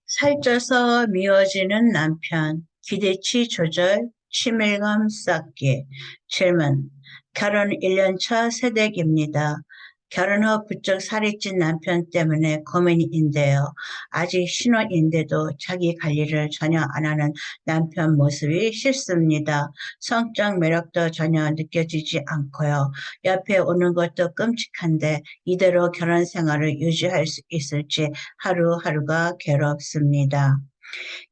살쪄서 미워지는 남편, 기대치 조절, 친밀감 쌓기. 질문. 결혼 1년 차 새댁입니다. 결혼 후 부쩍 살이 찐 남편 때문에 고민인데요. 아직 신혼인데도 자기 관리를 전혀 안 하는 남편 모습이 싫습니다. 성적 매력도 전혀 느껴지지 않고요. 옆에 오는 것도 끔찍한데 이대로 결혼 생활을 유지할 수 있을지 하루하루가 괴롭습니다.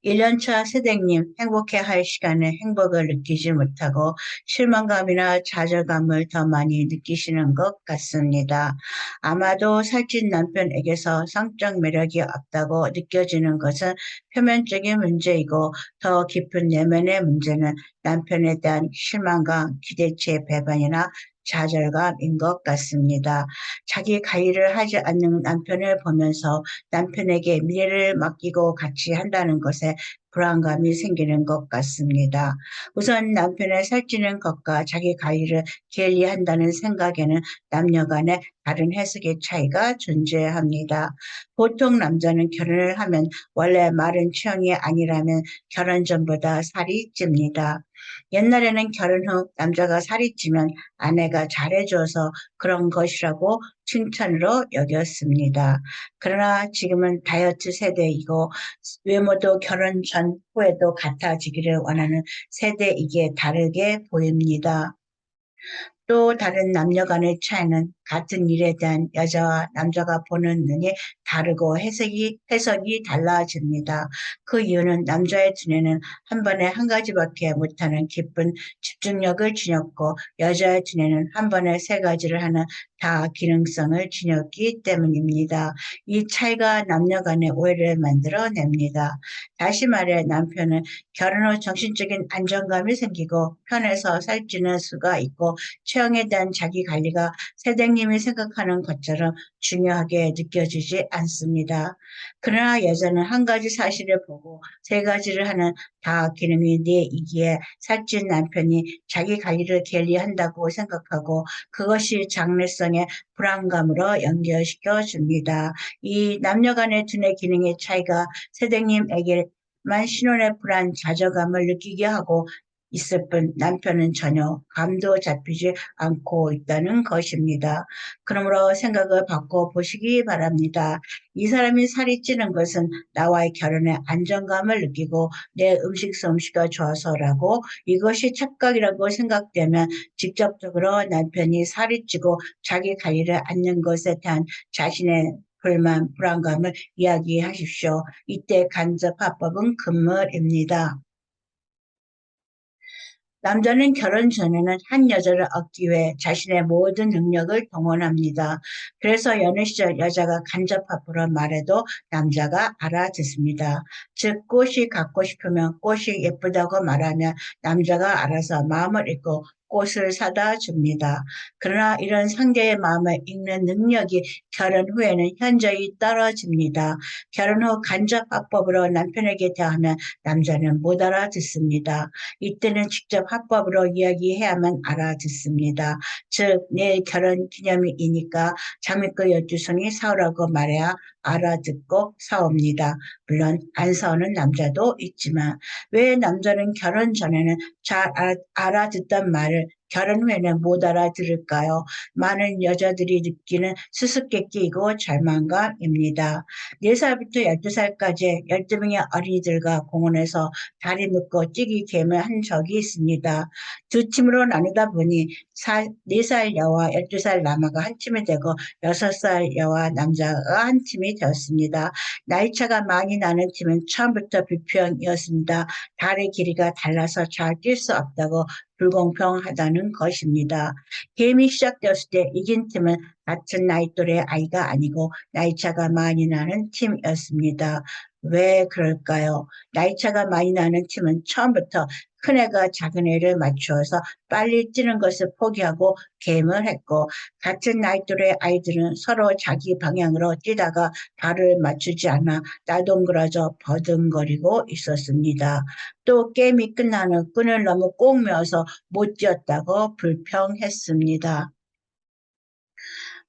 1년차 새댁님 행복해할 시간에 행복을 느끼지 못하고 실망감이나 좌절감을 더 많이 느끼시는 것 같습니다. 아마도 살찐 남편에게서 성적 매력이 없다고 느껴지는 것은 표면적인 문제이고 더 깊은 내면의 문제는 남편에 대한 실망감, 기대치의 배반이나 좌절감인 것 같습니다. 자기 관리를 하지 않는 남편을 보면서 남편에게 미래를 맡기고 같이 한다는 것에 불안감이 생기는 것 같습니다. 우선 남편의 살찌는 것과 자기 관리를 게을리한다는 생각에는 남녀 간의 다른 해석의 차이가 존재합니다. 보통 남자는 결혼을 하면 원래 마른 체형이 아니라면 결혼 전보다 살이 찝니다. 옛날에는 결혼 후 남자가 살이 찌면 아내가 잘해줘서 그런 것이라고 칭찬으로 여겼습니다. 그러나 지금은 다이어트 세대이고 외모도 결혼 전 후에도 같아지기를 원하는 세대이기에 다르게 보입니다. 또 다른 남녀 간의 차이는 같은 일에 대한 여자와 남자가 보는 눈이 다르고 해석이 달라집니다. 그 이유는 남자의 두뇌는 한 번에 한 가지밖에 못하는 깊은 집중력을 지녔고 여자의 두뇌는 한 번에 세 가지를 하는 다기능성을 지녔기 때문입니다. 이 차이가 남녀 간의 오해를 만들어냅니다. 다시 말해 남편은 결혼 후 정신적인 안정감이 생기고 편해서 살찌는 수가 있고 체형에 대한 자기 관리가 세댁님이 생각하는 것처럼 중요하게 느껴지지 않습니다. 그러나 여자는 한 가지 사실을 보고 세 가지를 하는 다기능이 뇌이기에 살찐 남편이 자기 관리를 게을리한다고 생각하고 그것이 장래성의 불안감으로 연결시켜 줍니다. 이 남녀 간의 두뇌 기능의 차이가 세댁님에게만 신혼의 불안, 좌절감을 느끼게 하고 있을 뿐 남편은 전혀 감도 잡히지 않고 있다는 것입니다. 그러므로 생각을 바꿔 보시기 바랍니다. 이 사람이 살이 찌는 것은 나와의 결혼에 안정감을 느끼고 내 음식 솜씨가 좋아서라고 이것이 착각이라고 생각되면 직접적으로 남편이 살이 찌고 자기 관리를 않는 것에 대한 자신의 불만, 불안감을 이야기하십시오. 이때 간접화법은 금물입니다. 남자는 결혼 전에는 한 여자를 얻기 위해 자신의 모든 능력을 동원합니다. 그래서 연애 시절 여자가 간접합부로 말해도 남자가 알아듣습니다. 즉 꽃이 갖고 싶으면 꽃이 예쁘다고 말하면 남자가 알아서 마음을 읽고 꽃을 사다 줍니다. 그러나 이런 상대의 마음을 읽는 능력이 결혼 후에는 현저히 떨어집니다. 결혼 후 간접합법으로 남편에게 대하면 남자는 못 알아듣습니다. 이때는 직접 합법으로 이야기해야만 알아듣습니다. 즉, 내일 결혼 기념일이니까 장미꽃 12송이 사오라고 말해야 알아듣고 사옵니다. 물론 안 사오는 남자도 있지만 왜 남자는 결혼 전에는 잘 알아듣던 말을 결혼 후에는 못 알아들을까요? 많은 여자들이 느끼는 수수께끼이고 절망감입니다. 4살부터 12살까지 12명의 어린이들과 공원에서 다리 묶고 찌기 게임을 한 적이 있습니다. 두 팀으로 나누다 보니 4살 여와 12살 남아가 한 팀이 되고 6살 여와 남자가 한 팀이 되었습니다. 나이차가 많이 나는 팀은 처음부터 불평이었습니다. 다리 길이가 달라서 잘 뛸 수 없다고 불공평하다는 것입니다. 게임이 시작되었을 때 이긴 팀은 같은 나이 또래 아이가 아니고 나이차가 많이 나는 팀이었습니다. 왜 그럴까요? 나이차가 많이 나는 팀은 처음부터 큰 애가 작은 애를 맞추어서 빨리 뛰는 것을 포기하고 게임을 했고 같은 나이 또래 아이들은 서로 자기 방향으로 뛰다가 발을 맞추지 않아 나동그라져 버둥거리고 있었습니다. 또 게임이 끝난 후 끈을 너무 꼭 메어서 못 뛰었다고 불평했습니다.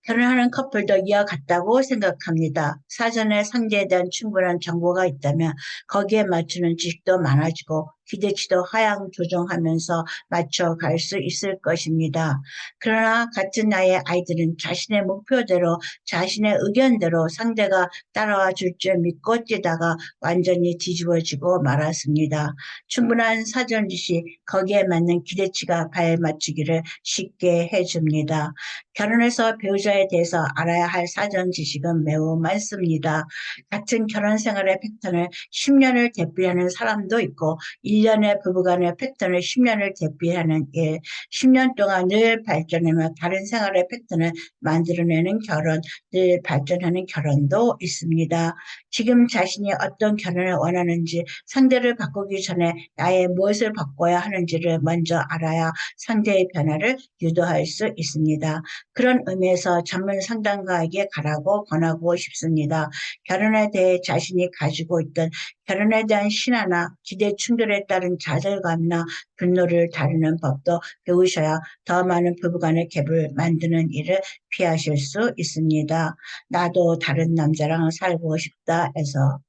결혼하는 커플도 이와 같다고 생각합니다. 사전에 상대에 대한 충분한 정보가 있다면 거기에 맞추는 지식도 많아지고 기대치도 하향 조정하면서 맞춰갈 수 있을 것입니다. 그러나 같은 나이의 아이들은 자신의 목표대로 자신의 의견대로 상대가 따라와 줄 줄 믿고 뛰다가 완전히 뒤집어지고 말았습니다. 충분한 사전 지식, 거기에 맞는 기대치가 발맞추기를 쉽게 해줍니다. 결혼해서 배우자에 대해서 알아야 할 사전 지식은 매우 많습니다. 같은 결혼 생활의 패턴을 10년을 대비하는 사람도 있고 1년의 부부간의 패턴을 10년을 대비하는 일, 10년 동안 늘 발전하며 다른 생활의 패턴을 만들어내는 결혼, 늘 발전하는 결혼도 있습니다. 지금 자신이 어떤 결혼을 원하는지, 상대를 바꾸기 전에 나의 무엇을 바꿔야 하는지를 먼저 알아야 상대의 변화를 유도할 수 있습니다. 그런 의미에서 전문 상담가에게 가라고 권하고 싶습니다. 결혼에 대해 자신이 가지고 있던 결혼에 대한 신화나 기대 충돌에 따른 좌절감이나 분노를 다루는 법도 배우셔야 더 많은 부부간의 갭을 만드는 일을 피하실 수 있습니다. 나도 다른 남자랑 살고 싶다 해서